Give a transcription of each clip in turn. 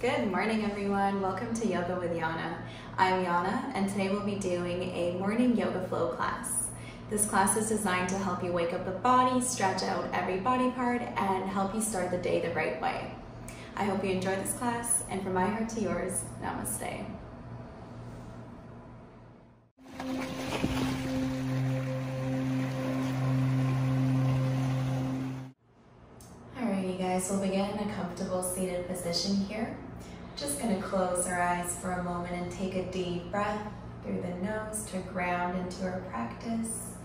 Good morning, everyone. Welcome to Yoga with Yana. I'm Yana, and today we'll be doing a morning yoga flow class. This class is designed to help you wake up the body, stretch out every body part, and help you start the day the right way. I hope you enjoy this class, and from my heart to yours, Namaste. Alrighty guys, we'll begin in a comfortable seated position here. Just going to close our eyes for a moment and take a deep breath through the nose to ground into our practice.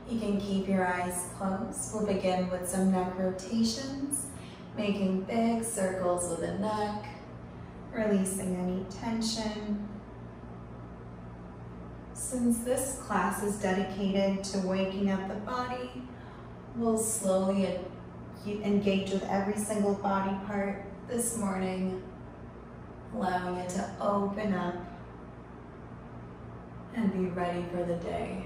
You can keep your eyes closed. We'll begin with some neck rotations, making big circles with the neck, releasing any tension. Since this class is dedicated to waking up the body, we'll slowly engage with every single body part this morning, allowing it to open up and be ready for the day.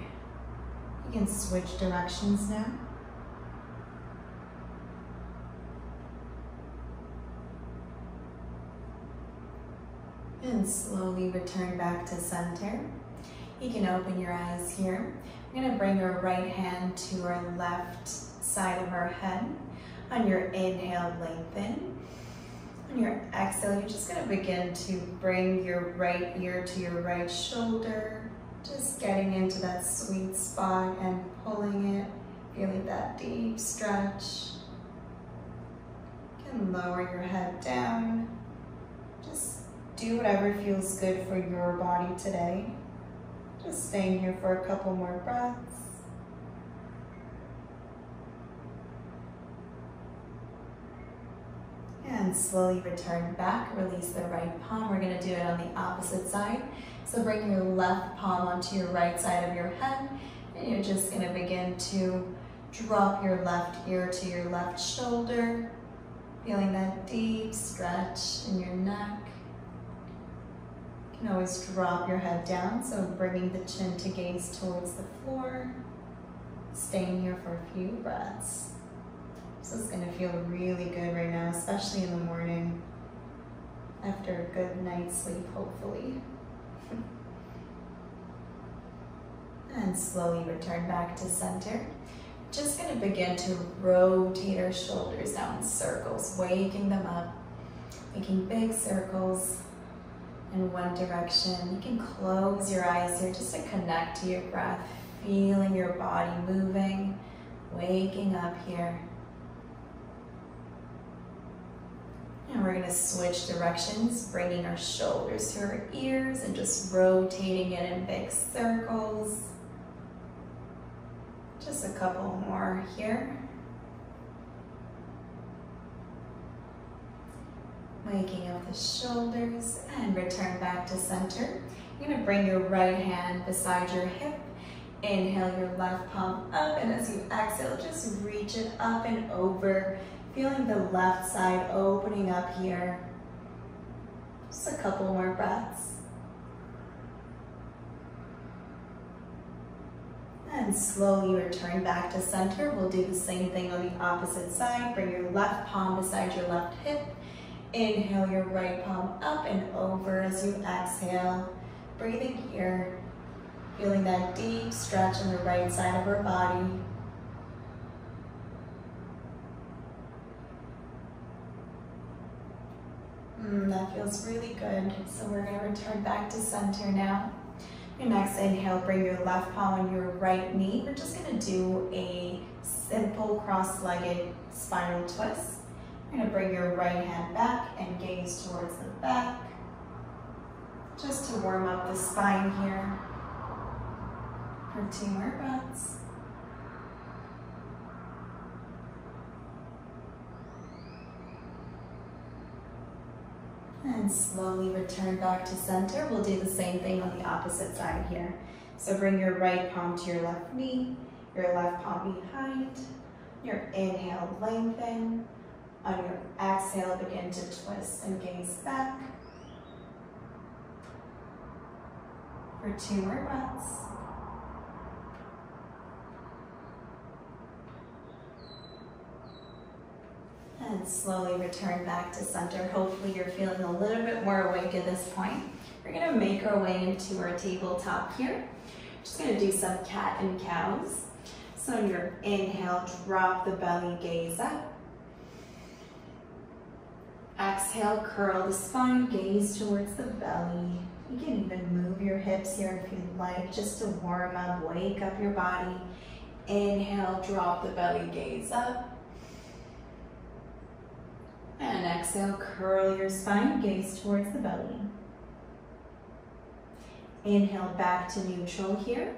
You can switch directions now. And slowly return back to center. You can open your eyes here. We're going to bring our right hand to our left side of our head. On your inhale, lengthen. On your exhale, you're just going to begin to bring your right ear to your right shoulder. Just getting into that sweet spot and pulling it, feeling that deep stretch. You can lower your head down. Just do whatever feels good for your body today. Just staying here for a couple more breaths. And slowly return back, release the right palm. We're going to do it on the opposite side. So bring your left palm onto your right side of your head, and you're just going to begin to drop your left ear to your left shoulder, feeling that deep stretch in your neck. You can always drop your head down, so bringing the chin to gaze towards the floor, staying here for a few breaths. This is going to feel really good right now, especially in the morning, after a good night's sleep, hopefully. And slowly return back to center. Just going to begin to rotate our shoulders down in circles, waking them up, making big circles in one direction. You can close your eyes here just to connect to your breath, feeling your body moving, waking up here. And we're going to switch directions, bringing our shoulders to our ears and just rotating it in big circles. Just a couple more here. Waking up the shoulders and return back to center. You're going to bring your right hand beside your hip. Inhale your left palm up, and as you exhale, just reach it up and over, feeling the left side opening up here. Just a couple more breaths. And slowly return back to center. We'll do the same thing on the opposite side. Bring your left palm beside your left hip. Inhale your right palm up and over as you exhale. Breathing here, feeling that deep stretch on the right side of our body. That feels really good. So we're going to return back to center now. Your next inhale, bring your left palm on your right knee. We're just going to do a simple cross-legged spinal twist. You're going to bring your right hand back and gaze towards the back, just to warm up the spine here for 2 more breaths. And slowly return back to center. We'll do the same thing on the opposite side here. So bring your right palm to your left knee, your left palm behind. Your inhale, lengthen. On your exhale, begin to twist and gaze back for 2 more breaths. And slowly return back to center. Hopefully you're feeling a little bit more awake at this point. We're gonna make our way into our tabletop here. Just gonna do some cat and cows. So on your inhale, drop the belly, gaze up. Exhale, curl the spine, gaze towards the belly. You can even move your hips here if you'd like, just to warm up, wake up your body. Inhale, drop the belly, gaze up. And exhale, curl your spine, gaze towards the belly. Inhale back to neutral here.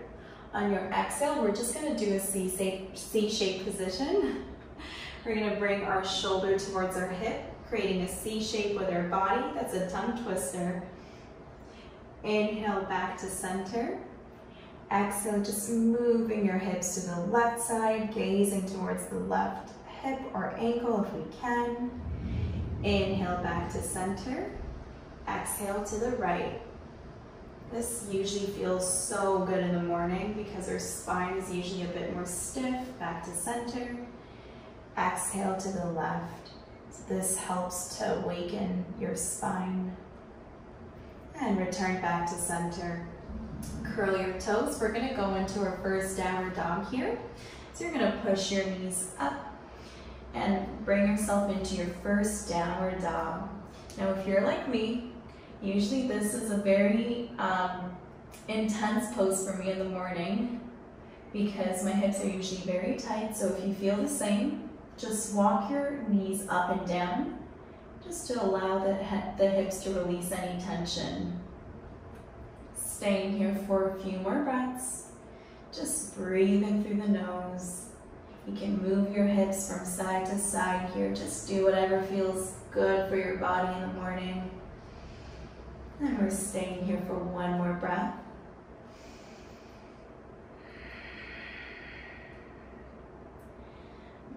On your exhale, we're just gonna do a C-shaped position. We're gonna bring our shoulder towards our hip, creating a C shape with our body. That's a tongue twister. Inhale back to center. Exhale, just moving your hips to the left side, gazing towards the left hip or ankle if we can. Inhale back to center. Exhale to the right. This usually feels so good in the morning because our spine is usually a bit more stiff. Back to center. Exhale to the left. So this helps to awaken your spine. And return back to center. Curl your toes. We're gonna go into our first downward dog here. So you're gonna push your knees up and bring yourself into your first downward dog. Now if you're like me, usually this is a very intense pose for me in the morning because my hips are usually very tight. So if you feel the same, just walk your knees up and down just to allow the hips to release any tension. Staying here for a few more breaths, just breathing through the nose. You can move your hips from side to side here. Just do whatever feels good for your body in the morning. And we're staying here for one more breath.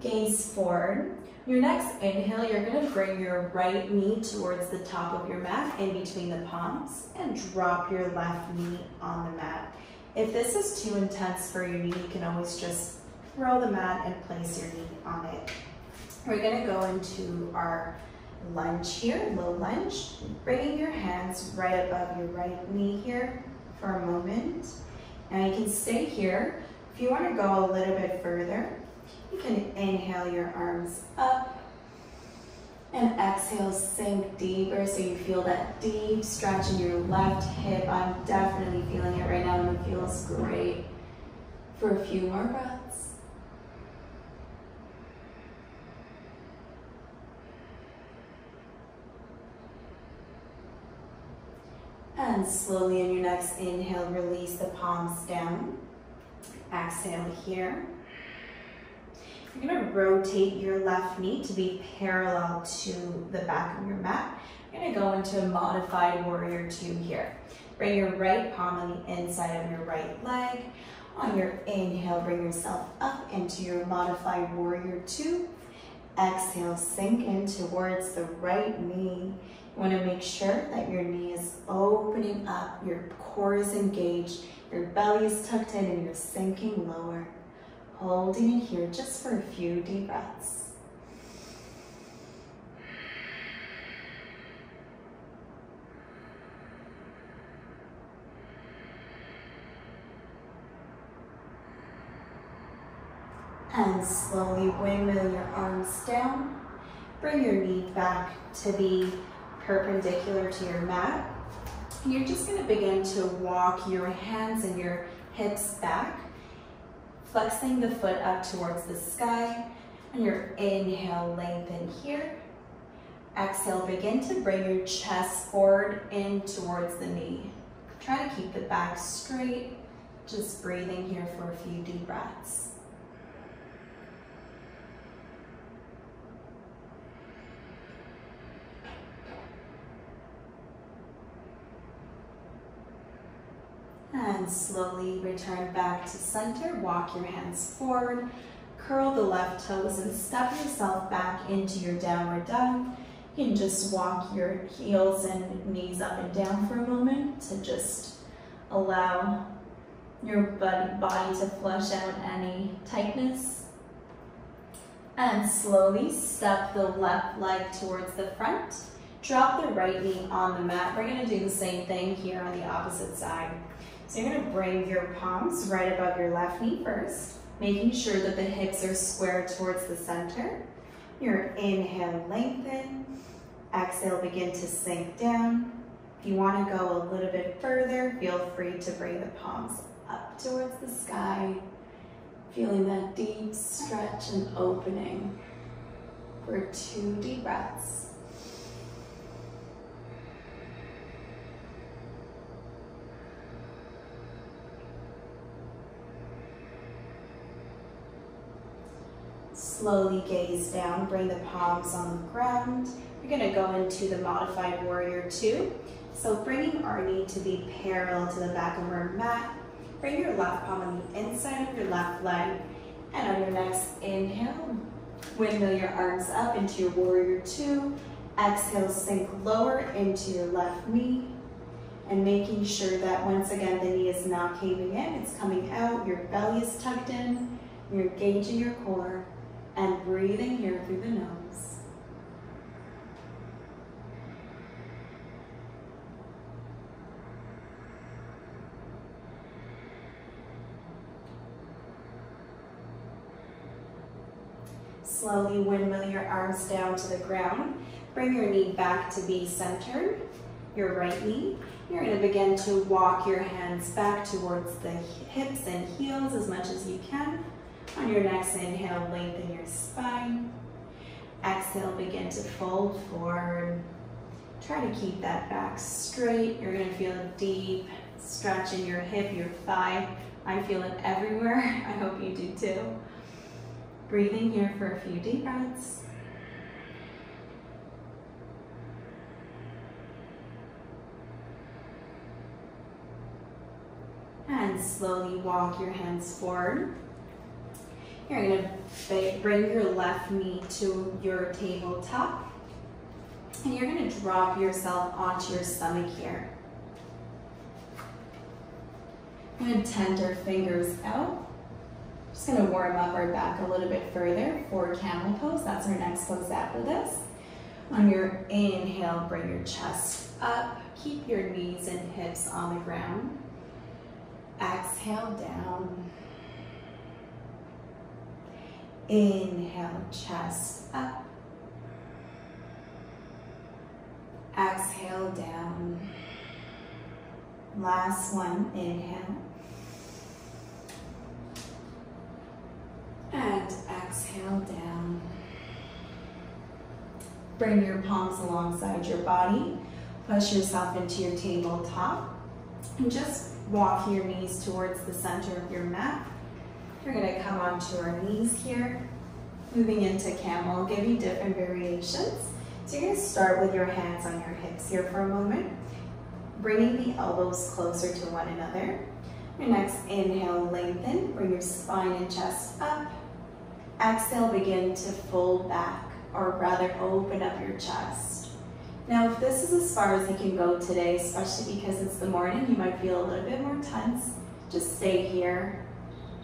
Gaze forward. Your next inhale, you're going to bring your right knee towards the top of your mat in between the palms and drop your left knee on the mat. If this is too intense for your knee, you can always just throw the mat and place your knee on it. We're going to go into our lunge here, low lunge, bringing your hands right above your right knee here for a moment. Now you can stay here. If you want to go a little bit further, you can inhale your arms up and exhale, sink deeper so you feel that deep stretch in your left hip. I'm definitely feeling it right now and it feels great. For a few more breaths. And slowly on your next inhale, release the palms down. Exhale here. You're going to rotate your left knee to be parallel to the back of your mat. You're going to go into a modified warrior 2 here. Bring your right palm on the inside of your right leg. On your inhale, bring yourself up into your modified warrior 2. Exhale, sink in towards the right knee. You want to make sure that your knee is opening up, your core is engaged, your belly is tucked in, and you're sinking lower. Holding it here just for a few deep breaths. And slowly windmill your arms down. Bring your knee back to be perpendicular to your mat. And you're just going to begin to walk your hands and your hips back, flexing the foot up towards the sky. On your inhale, lengthen here. Exhale, begin to bring your chest forward in towards the knee. Try to keep the back straight, just breathing here for a few deep breaths. And slowly return back to center. Walk your hands forward. Curl the left toes and step yourself back into your downward dog. You can just walk your heels and knees up and down for a moment to just allow your body to flush out any tightness. And slowly step the left leg towards the front. Drop the right knee on the mat. We're going to do the same thing here on the opposite side. So you're going to bring your palms right above your left knee first, making sure that the hips are square towards the center. Your inhale, lengthen. Exhale, begin to sink down. If you want to go a little bit further, feel free to bring the palms up towards the sky, feeling that deep stretch and opening for 2 deep breaths. Slowly gaze down, bring the palms on the ground. We're going to go into the modified warrior 2. So bringing our knee to be parallel to the back of our mat. Bring your left palm on the inside of your left leg. And on your next inhale, windmill your arms up into your warrior 2. Exhale, sink lower into your left knee. And making sure that once again the knee is not caving in, it's coming out, your belly is tucked in, you're engaging your core, and breathing here through the nose. Slowly windmill your arms down to the ground. Bring your knee back to be centered, your right knee. You're going to begin to walk your hands back towards the hips and heels as much as you can. On your next inhale, lengthen your spine. Exhale, begin to fold forward. Try to keep that back straight. You're going to feel a deep stretch in your hip, your thigh. I feel it everywhere. I hope you do too. Breathing here for a few deep breaths. And slowly walk your hands forward. You're going to bring your left knee to your tabletop. And you're going to drop yourself onto your stomach here. I'm going to tend our fingers out. Just going to warm up our back a little bit further for camel pose. That's our next pose after this. On your inhale, bring your chest up. Keep your knees and hips on the ground. Exhale down. Inhale, chest up. Exhale down. Last one, inhale. And exhale down. Bring your palms alongside your body. Push yourself into your tabletop. And just walk your knees towards the center of your mat. We're going to come onto our knees here. Moving into camel, I'll give you different variations. So you're going to start with your hands on your hips here for a moment. Bringing the elbows closer to one another. Your next inhale, lengthen. Bring your spine and chest up. Exhale, begin to fold back, or rather open up your chest. Now, if this is as far as you can go today, especially because it's the morning, you might feel a little bit more tense. Just stay here.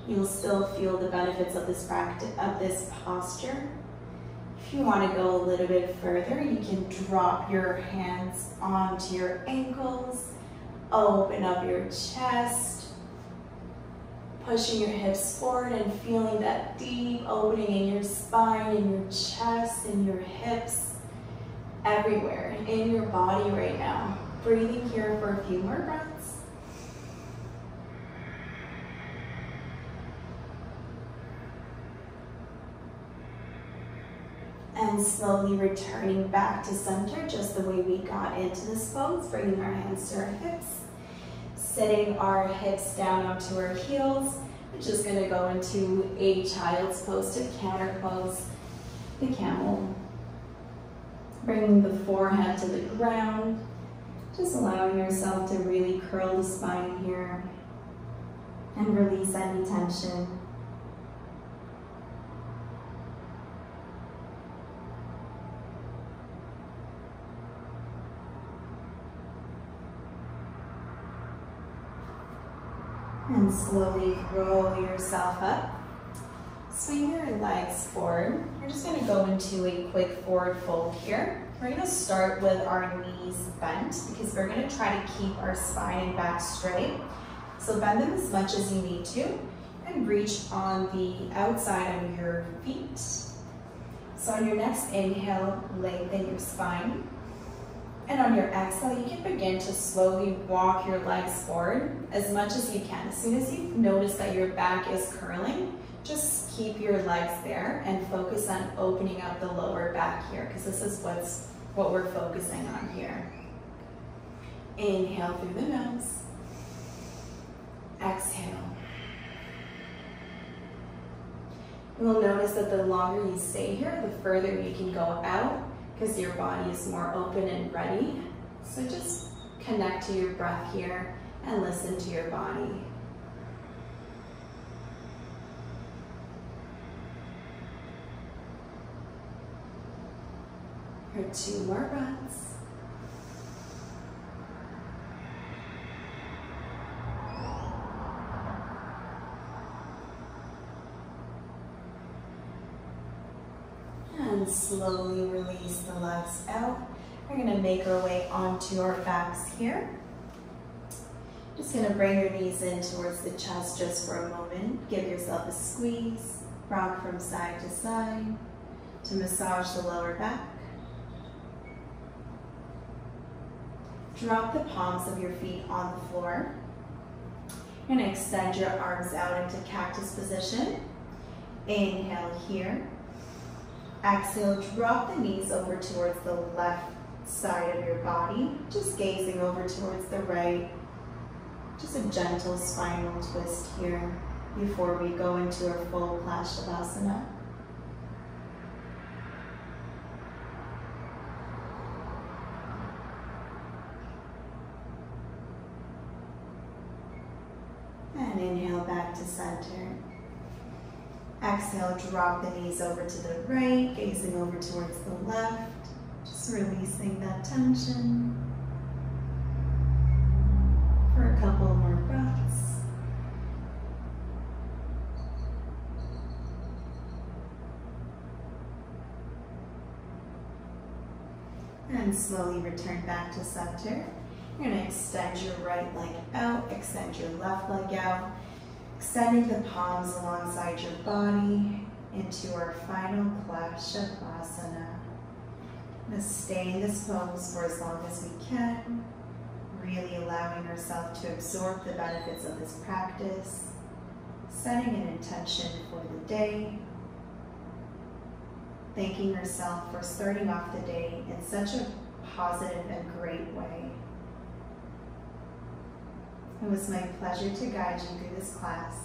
You'll still feel the benefits of this practice, of this posture. If you want to go a little bit further, you can drop your hands onto your ankles, open up your chest, pushing your hips forward and feeling that deep opening in your spine, in your chest, in your hips, everywhere in your body right now. Breathing here for a few more breaths. And slowly returning back to center, just the way we got into this pose, bringing our hands to our hips, sitting our hips down onto our heels. We're just going to go into a child's pose to counter pose, the camel. Bringing the forehead to the ground, just allowing yourself to really curl the spine here and release any tension. And slowly roll yourself up. Swing your legs forward. We're just going to go into a quick forward fold here. We're going to start with our knees bent because we're going to try to keep our spine and back straight. So bend them as much as you need to and reach on the outside of your feet. So on your next inhale, lengthen your spine. And on your exhale, you can begin to slowly walk your legs forward as much as you can. As soon as you notice that your back is curling, just keep your legs there and focus on opening up the lower back here, because this is what we're focusing on here. Inhale through the nose. Exhale. You'll notice that the longer you stay here, the further you can go out, because your body is more open and ready. So just connect to your breath here and listen to your body. For 2 more breaths. And slowly release the legs out. We're going to make our way onto our backs here. Just going to bring your knees in towards the chest just for a moment. Give yourself a squeeze. Rock from side to side to massage the lower back. Drop the palms of your feet on the floor. You're going to extend your arms out into cactus position. Inhale here. Exhale, drop the knees over towards the left side of your body, just gazing over towards the right. Just a gentle spinal twist here before we go into our full Shavasana. And inhale back to center. Exhale, drop the knees over to the right, gazing over towards the left, just releasing that tension. For a couple more breaths. And slowly return back to center. You're going to extend your right leg out, extend your left leg out. Extending the palms alongside your body into our final Shavasana. I'm going to stay in this pose for as long as we can, really allowing ourselves to absorb the benefits of this practice, setting an intention for the day, thanking yourself for starting off the day in such a positive and great way. It was my pleasure to guide you through this class.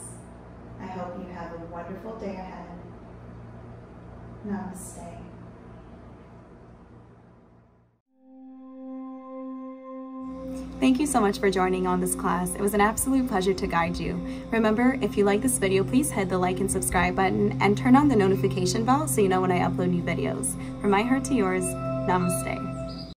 I hope you have a wonderful day ahead. Namaste. Thank you so much for joining on this class. It was an absolute pleasure to guide you. Remember, if you like this video, please hit the like and subscribe button and turn on the notification bell so you know when I upload new videos. From my heart to yours, namaste.